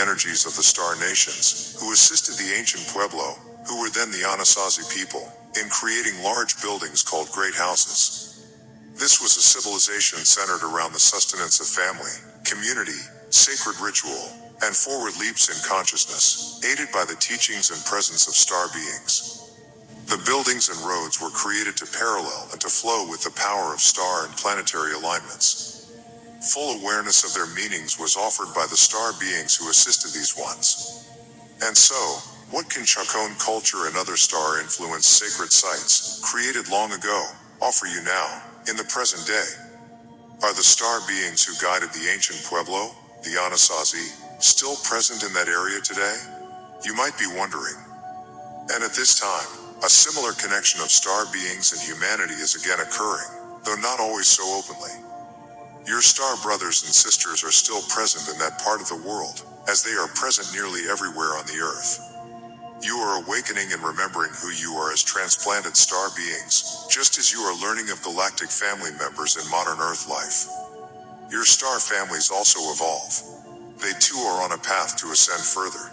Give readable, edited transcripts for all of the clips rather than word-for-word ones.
energies of the star nations, who assisted the ancient Pueblo, who were then the Anasazi people, in creating large buildings called great houses. This was a civilization centered around the sustenance of family, community, sacred ritual, and forward leaps in consciousness, aided by the teachings and presence of star beings. The buildings and roads were created to parallel and to flow with the power of star and planetary alignments. Full awareness of their meanings was offered by the star beings who assisted these ones. And so, what can Chacon culture and other star-influenced sacred sites, created long ago, offer you now, in the present day? Are the star beings who guided the ancient Pueblo, the Anasazi, still present in that area today? You might be wondering. And at this time, a similar connection of star beings and humanity is again occurring, though not always so openly. Your star brothers and sisters are still present in that part of the world, as they are present nearly everywhere on the earth. You are awakening and remembering who you are as transplanted star beings, just as you are learning of galactic family members in modern Earth life. Your star families also evolve. They too are on a path to ascend further.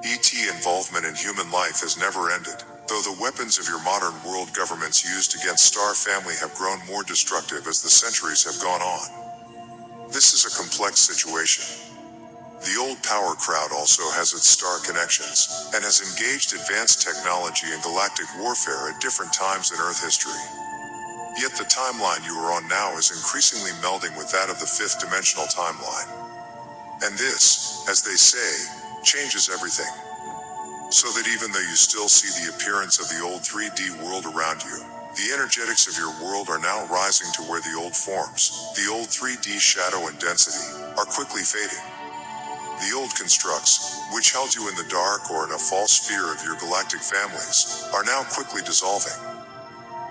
ET involvement in human life has never ended, though the weapons of your modern world governments used against star family have grown more destructive as the centuries have gone on. This is a complex situation. The old power crowd also has its star connections, and has engaged advanced technology and galactic warfare at different times in Earth history. Yet the timeline you are on now is increasingly melding with that of the fifth dimensional timeline. And this, as they say, changes everything. So that even though you still see the appearance of the old 3D world around you, the energetics of your world are now rising to where the old forms, the old 3D shadow and density, are quickly fading. The old constructs, which held you in the dark or in a false sphere of your galactic families, are now quickly dissolving.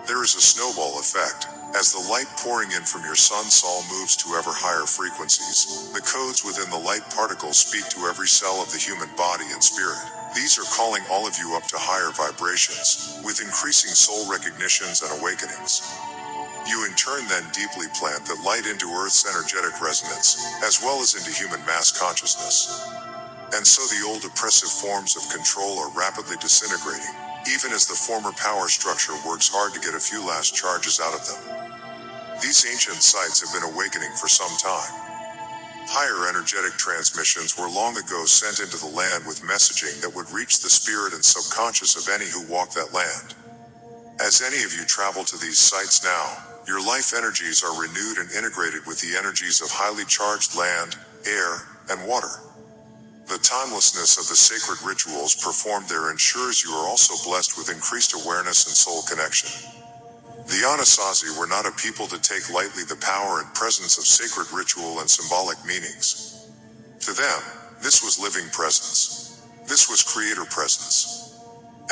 There is a snowball effect. As the light pouring in from your sun sol moves to ever higher frequencies, the codes within the light particles speak to every cell of the human body and spirit. These are calling all of you up to higher vibrations, with increasing soul recognitions and awakenings. You in turn then deeply plant that light into Earth's energetic resonance, as well as into human mass consciousness. And so the old oppressive forms of control are rapidly disintegrating, even as the former power structure works hard to get a few last charges out of them. These ancient sites have been awakening for some time. Higher energetic transmissions were long ago sent into the land with messaging that would reach the spirit and subconscious of any who walk that land. As any of you travel to these sites now, your life energies are renewed and integrated with the energies of highly charged land, air, and water. The timelessness of the sacred rituals performed there ensures you are also blessed with increased awareness and soul connection. The Anasazi were not a people to take lightly the power and presence of sacred ritual and symbolic meanings. To them, this was living presence. This was creator presence.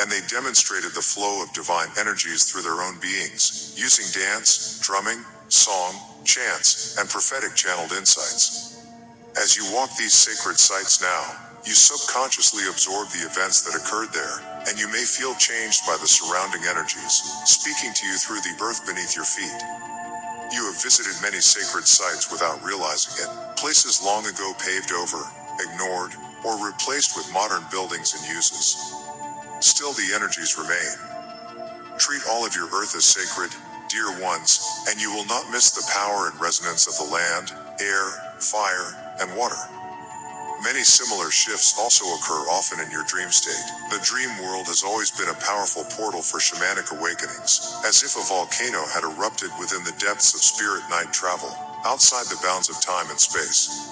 And they demonstrated the flow of divine energies through their own beings, using dance, drumming, song, chants, and prophetic channeled insights. As you walk these sacred sites now, you subconsciously absorb the events that occurred there, and you may feel changed by the surrounding energies, speaking to you through the earth beneath your feet. You have visited many sacred sites without realizing it, places long ago paved over, ignored, or replaced with modern buildings and uses. Still the energies remain. Treat all of your earth as sacred, dear ones, and you will not miss the power and resonance of the land, air, fire, and water. Many similar shifts also occur often in your dream state. The dream world has always been a powerful portal for shamanic awakenings, as if a volcano had erupted within the depths of spirit night travel, outside the bounds of time and space.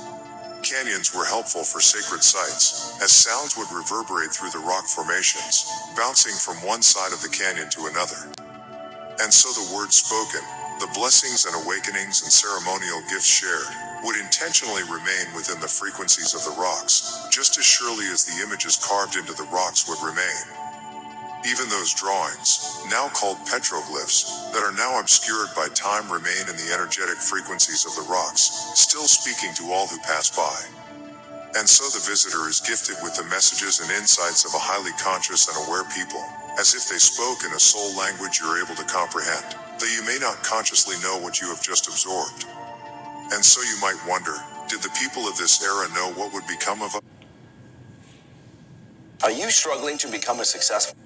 Canyons were helpful for sacred sites, as sounds would reverberate through the rock formations, bouncing from one side of the canyon to another. And so the words spoken, the blessings and awakenings and ceremonial gifts shared, would intentionally remain within the frequencies of the rocks, just as surely as the images carved into the rocks would remain. Even those drawings, now called petroglyphs, that are now obscured by time remain in the energetic frequencies of the rocks, still speaking to all who pass by. And so the visitor is gifted with the messages and insights of a highly conscious and aware people, as if they spoke in a soul language you're able to comprehend, though you may not consciously know what you have just absorbed. And so you might wonder, did the people of this era know what would become of us? Are you struggling to become a successful